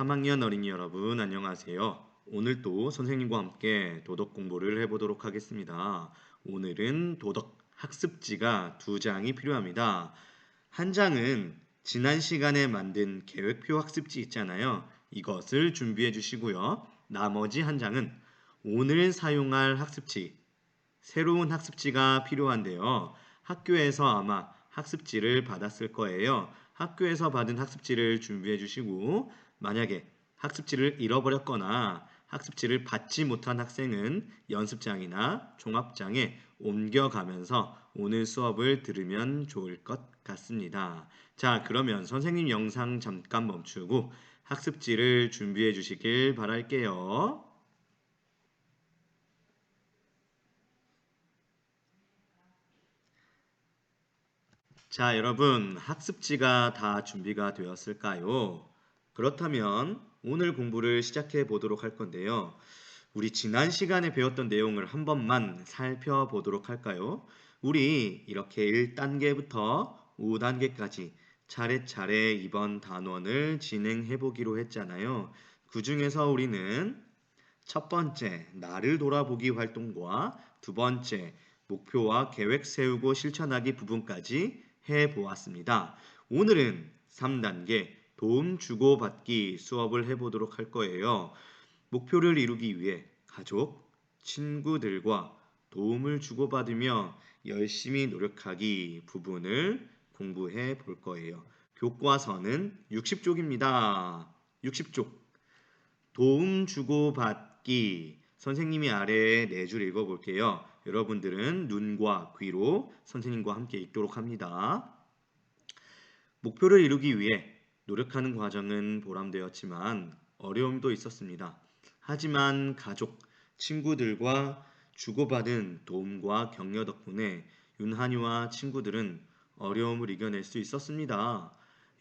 3학년 어린이 여러분 안녕하세요. 오늘도 선생님과 함께 도덕 공부를 해보도록 하겠습니다. 오늘은 도덕 학습지가 2장이 필요합니다. 한 장은 지난 시간에 만든 계획표 학습지 있잖아요. 이것을 준비해 주시고요. 나머지 한 장은 오늘 사용할 학습지, 새로운 학습지가 필요한데요. 학교에서 아마 학습지를 받았을 거예요. 학교에서 받은 학습지를 준비해 주시고 만약에 학습지를 잃어버렸거나 학습지를 받지 못한 학생은 연습장이나 종합장에 옮겨가면서 오늘 수업을 들으면 좋을 것 같습니다. 자, 그러면 선생님 영상 잠깐 멈추고 학습지를 준비해 주시길 바랄게요. 자, 여러분, 학습지가 다 준비가 되었을까요? 그렇다면 오늘 공부를 시작해 보도록 할 건데요. 우리 지난 시간에 배웠던 내용을 한 번만 살펴보도록 할까요? 우리 이렇게 1단계부터 5단계까지 차례차례 이번 단원을 진행해 보기로 했잖아요. 그 중에서 우리는 첫 번째, 나를 돌아보기 활동과 두 번째, 목표와 계획 세우고 실천하기 부분까지 해 보았습니다. 오늘은 3단계, 도움 주고받기 수업을 해 보도록 할 거예요. 목표를 이루기 위해 가족, 친구들과 도움을 주고받으며 열심히 노력하기 부분을 공부해 볼 거예요. 교과서는 60쪽입니다. 60쪽. 도움 주고받기. 선생님이 아래에 4줄 읽어볼게요. 여러분들은 눈과 귀로 선생님과 함께 읽도록 합니다. 목표를 이루기 위해 노력하는 과정은 보람되었지만 어려움도 있었습니다. 하지만 가족, 친구들과 주고받은 도움과 격려 덕분에 윤한이와 친구들은 어려움을 이겨낼 수 있었습니다.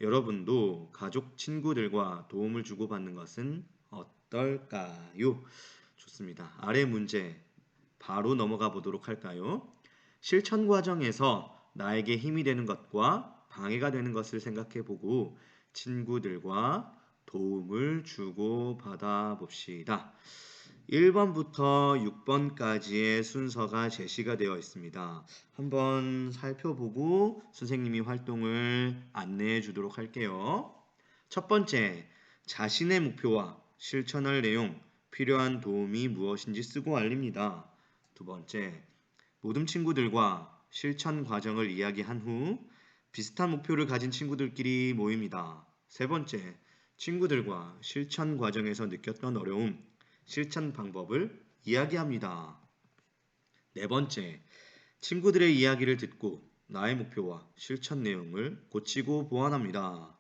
여러분도 가족, 친구들과 도움을 주고받는 것은 어떨까요? 좋습니다. 아래 문제 바로 넘어가 보도록 할까요? 실천 과정에서 나에게 힘이 되는 것과 방해가 되는 것을 생각해 보고 친구들과 도움을 주고받아 봅시다. 1번부터 6번까지의 순서가 제시가 되어 있습니다. 한번 살펴보고 선생님이 활동을 안내해 주도록 할게요. 첫 번째, 자신의 목표와 실천할 내용, 필요한 도움이 무엇인지 쓰고 알립니다. 두 번째, 모든 친구들과 실천 과정을 이야기한 후 비슷한 목표를 가진 친구들끼리 모입니다. 세 번째, 친구들과 실천 과정에서 느꼈던 어려움, 실천 방법을 이야기합니다. 네 번째, 친구들의 이야기를 듣고 나의 목표와 실천 내용을 고치고 보완합니다.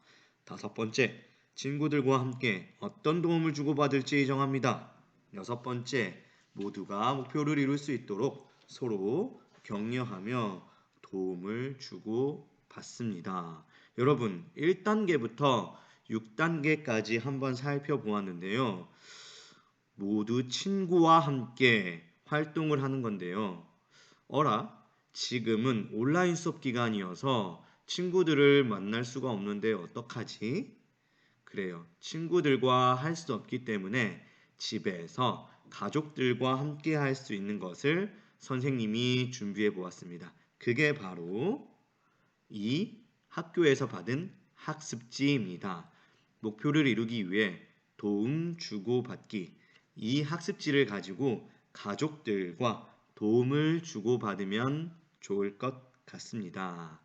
다섯 번째, 친구들과 함께 어떤 도움을 주고받을지 정합니다. 여섯 번째, 모두가 목표를 이룰 수 있도록 서로 격려하며 도움을 주고받습니다. 여러분, 1단계부터 6단계까지 한번 살펴보았는데요. 모두 친구와 함께 활동을 하는 건데요. 어라? 지금은 온라인 수업 기간이어서 친구들을 만날 수가 없는데 어떡하지? 그래요. 친구들과 할 수 없기 때문에 집에서 가족들과 함께 할 수 있는 것을 선생님이 준비해 보았습니다. 그게 바로 이 학교에서 받은 학습지입니다. 목표를 이루기 위해 도움 주고받기. 이 학습지를 가지고 가족들과 도움을 주고받으면 좋을 것 같습니다.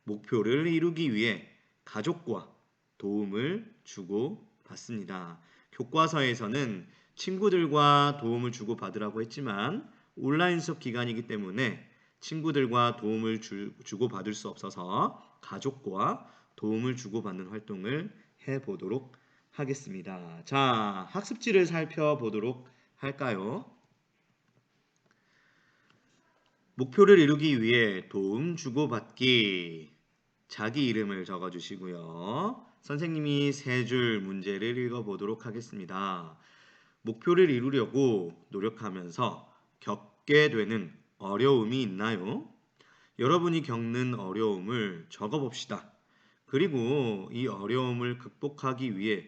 목표를 이루기 위해 가족과 도움을 주고받습니다. 교과서에서는 친구들과 도움을 주고받으라고 했지만 온라인 수업 기간이기 때문에 친구들과 도움을 주고받을 수 없어서 가족과 도움을 주고받는 활동을 해보도록 하겠습니다. 자, 학습지를 살펴보도록 할까요? 목표를 이루기 위해 도움 주고받기. 자기 이름을 적어주시고요. 선생님이 3줄 문제를 읽어보도록 하겠습니다. 목표를 이루려고 노력하면서 겪게 되는 어려움이 있나요? 여러분이 겪는 어려움을 적어봅시다. 그리고 이 어려움을 극복하기 위해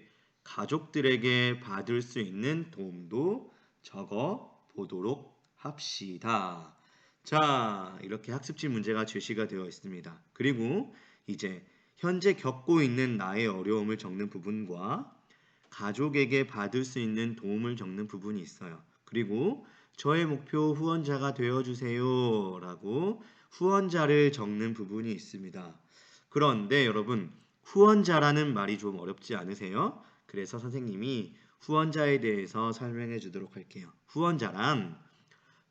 가족들에게 받을 수 있는 도움도 적어 보도록 합시다. 자, 이렇게 학습지 문제가 제시가 되어 있습니다. 그리고 이제 현재 겪고 있는 나의 어려움을 적는 부분과 가족에게 받을 수 있는 도움을 적는 부분이 있어요. 그리고 저의 목표 후원자가 되어주세요 라고 후원자를 적는 부분이 있습니다. 그런데 여러분, 후원자라는 말이 좀 어렵지 않으세요? 그래서 선생님이 후원자에 대해서 설명해 주도록 할게요. 후원자란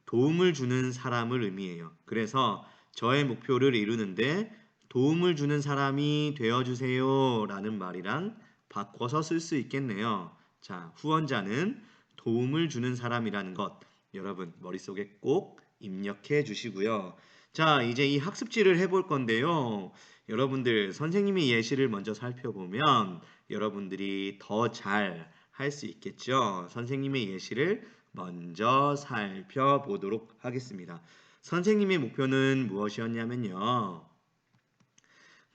도움을 주는 사람을 의미해요. 그래서 저의 목표를 이루는데 도움을 주는 사람이 되어주세요 라는 말이랑 바꿔서 쓸 수 있겠네요. 자, 후원자는 도움을 주는 사람이라는 것 여러분 머릿속에 꼭 입력해 주시고요. 자, 이제 이 학습지를 해볼 건데요. 여러분들 선생님의 예시를 먼저 살펴보면 여러분들이 더 잘 할 수 있겠죠. 선생님의 예시를 먼저 살펴보도록 하겠습니다. 선생님의 목표는 무엇이었냐면요.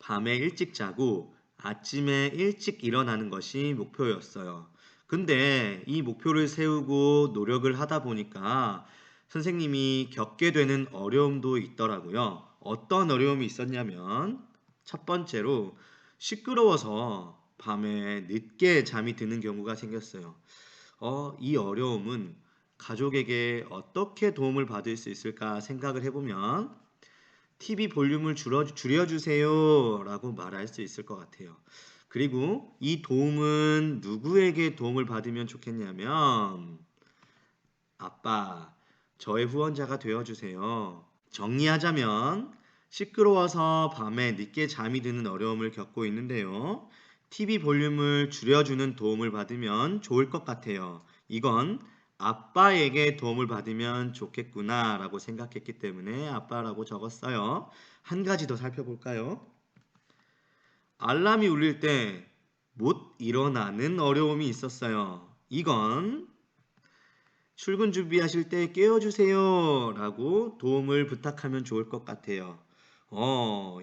밤에 일찍 자고 아침에 일찍 일어나는 것이 목표였어요. 근데 이 목표를 세우고 노력을 하다 보니까 선생님이 겪게 되는 어려움도 있더라고요. 어떤 어려움이 있었냐면 첫 번째로 시끄러워서 밤에 늦게 잠이 드는 경우가 생겼어요. 이 어려움은 가족에게 어떻게 도움을 받을 수 있을까 생각을 해보면 TV 볼륨을 줄여주세요 라고 말할 수 있을 것 같아요. 그리고 이 도움은 누구에게 도움을 받으면 좋겠냐면 아빠, 저의 후원자가 되어주세요. 정리하자면 시끄러워서 밤에 늦게 잠이 드는 어려움을 겪고 있는데요. TV 볼륨을 줄여주는 도움을 받으면 좋을 것 같아요. 이건 아빠에게 도움을 받으면 좋겠구나 라고 생각했기 때문에 아빠라고 적었어요. 한 가지 더 살펴볼까요? 알람이 울릴 때 못 일어나는 어려움이 있었어요. 이건 출근 준비하실 때 깨워주세요 라고 도움을 부탁하면 좋을 것 같아요.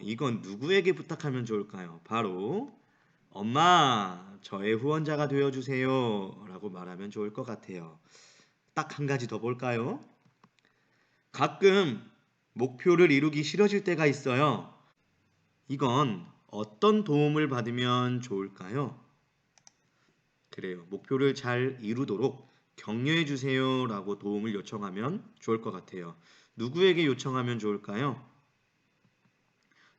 이건 누구에게 부탁하면 좋을까요? 바로 엄마, 저의 후원자가 되어주세요 라고 말하면 좋을 것 같아요. 딱 한 가지 더 볼까요? 가끔 목표를 이루기 싫어질 때가 있어요. 이건 어떤 도움을 받으면 좋을까요? 그래요. 목표를 잘 이루도록 격려해 주세요 라고 도움을 요청하면 좋을 것 같아요. 누구에게 요청하면 좋을까요?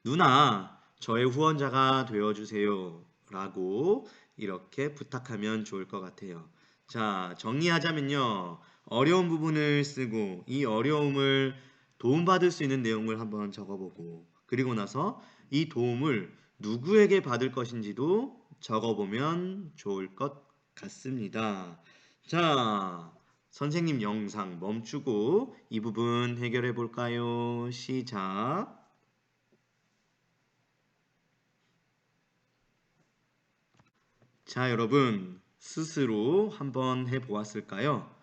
누나, 저의 후원자가 되어주세요 라고 이렇게 부탁하면 좋을 것 같아요. 자, 정리하자면요. 어려운 부분을 쓰고 이 어려움을 도움받을 수 있는 내용을 한번 적어보고 그리고 나서 이 도움을 누구에게 받을 것인지도 적어보면 좋을 것 같습니다. 자, 선생님 영상 멈추고 이 부분 해결해 볼까요? 시작. 자, 여러분, 스스로 한번 해보았을까요?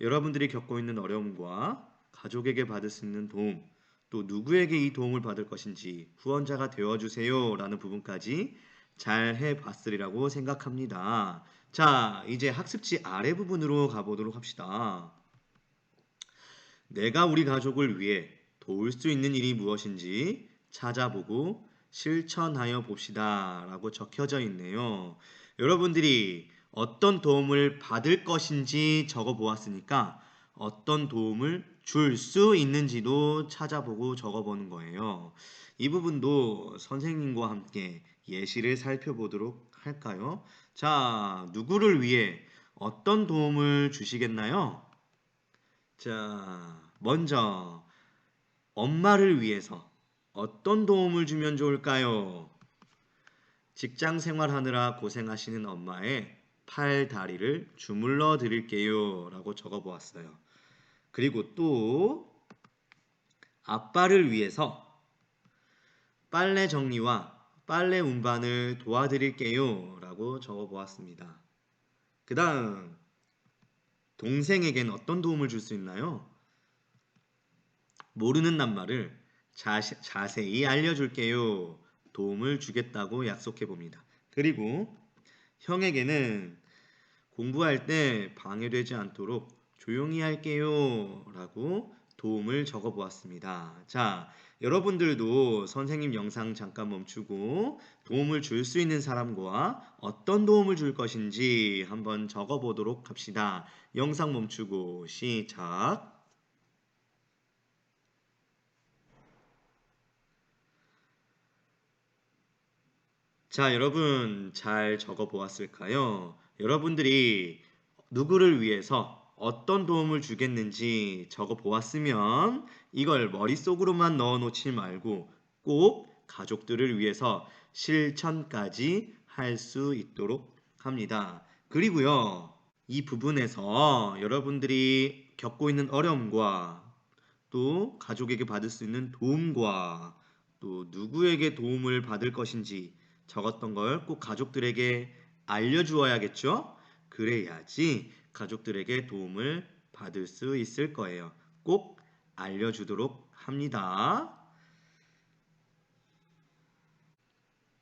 여러분들이 겪고 있는 어려움과 가족에게 받을 수 있는 도움, 또 누구에게 이 도움을 받을 것인지 후원자가 되어주세요 라는 부분까지 잘 해봤으리라고 생각합니다. 자, 이제 학습지 아래 부분으로 가보도록 합시다. 내가 우리 가족을 위해 도울 수 있는 일이 무엇인지 찾아보고 실천하여 봅시다 라고 적혀져 있네요. 여러분들이 어떤 도움을 받을 것인지 적어 보았으니까 어떤 도움을 줄 수 있는지도 찾아보고 적어 보는 거예요. 이 부분도 선생님과 함께 예시를 살펴보도록 할까요? 자, 누구를 위해 어떤 도움을 주시겠나요? 자, 먼저 엄마를 위해서 어떤 도움을 주면 좋을까요? 직장 생활하느라 고생하시는 엄마의 팔, 다리를 주물러 드릴게요 라고 적어 보았어요. 그리고 또 아빠를 위해서 빨래 정리와 빨래 운반을 도와드릴게요 라고 적어 보았습니다. 그 다음 동생에겐 어떤 도움을 줄 수 있나요? 모르는 낱말을 자세히 알려줄게요. 도움을 주겠다고 약속해 봅니다. 그리고 형에게는 공부할 때 방해되지 않도록 조용히 할게요 라고 도움을 적어 보았습니다. 자, 여러분들도 선생님 영상 잠깐 멈추고 도움을 줄 수 있는 사람과 어떤 도움을 줄 것인지 한번 적어 보도록 합시다. 영상 멈추고 시작. 자, 여러분 잘 적어 보았을까요? 여러분들이 누구를 위해서 어떤 도움을 주겠는지 적어 보았으면 이걸 머릿속으로만 넣어 놓지 말고 꼭 가족들을 위해서 실천까지 할 수 있도록 합니다. 그리고요, 이 부분에서 여러분들이 겪고 있는 어려움과 또 가족에게 받을 수 있는 도움과 또 누구에게 도움을 받을 것인지 적었던 걸 꼭 가족들에게 알려주어야겠죠? 그래야지 가족들에게 도움을 받을 수 있을 거예요. 꼭 알려주도록 합니다.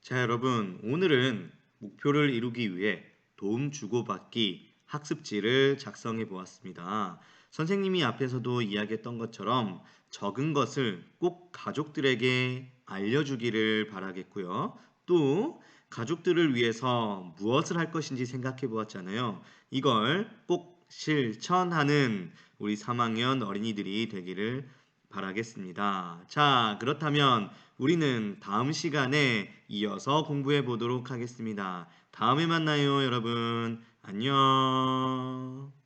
자, 여러분, 오늘은 목표를 이루기 위해 도움 주고받기 학습지를 작성해 보았습니다. 선생님이 앞에서도 이야기했던 것처럼 적은 것을 꼭 가족들에게 알려주기를 바라겠고요. 또 가족들을 위해서 무엇을 할 것인지 생각해 보았잖아요. 이걸 꼭 실천하는 우리 3학년 어린이들이 되기를 바라겠습니다. 자, 그렇다면 우리는 다음 시간에 이어서 공부해 보도록 하겠습니다. 다음에 만나요, 여러분. 안녕.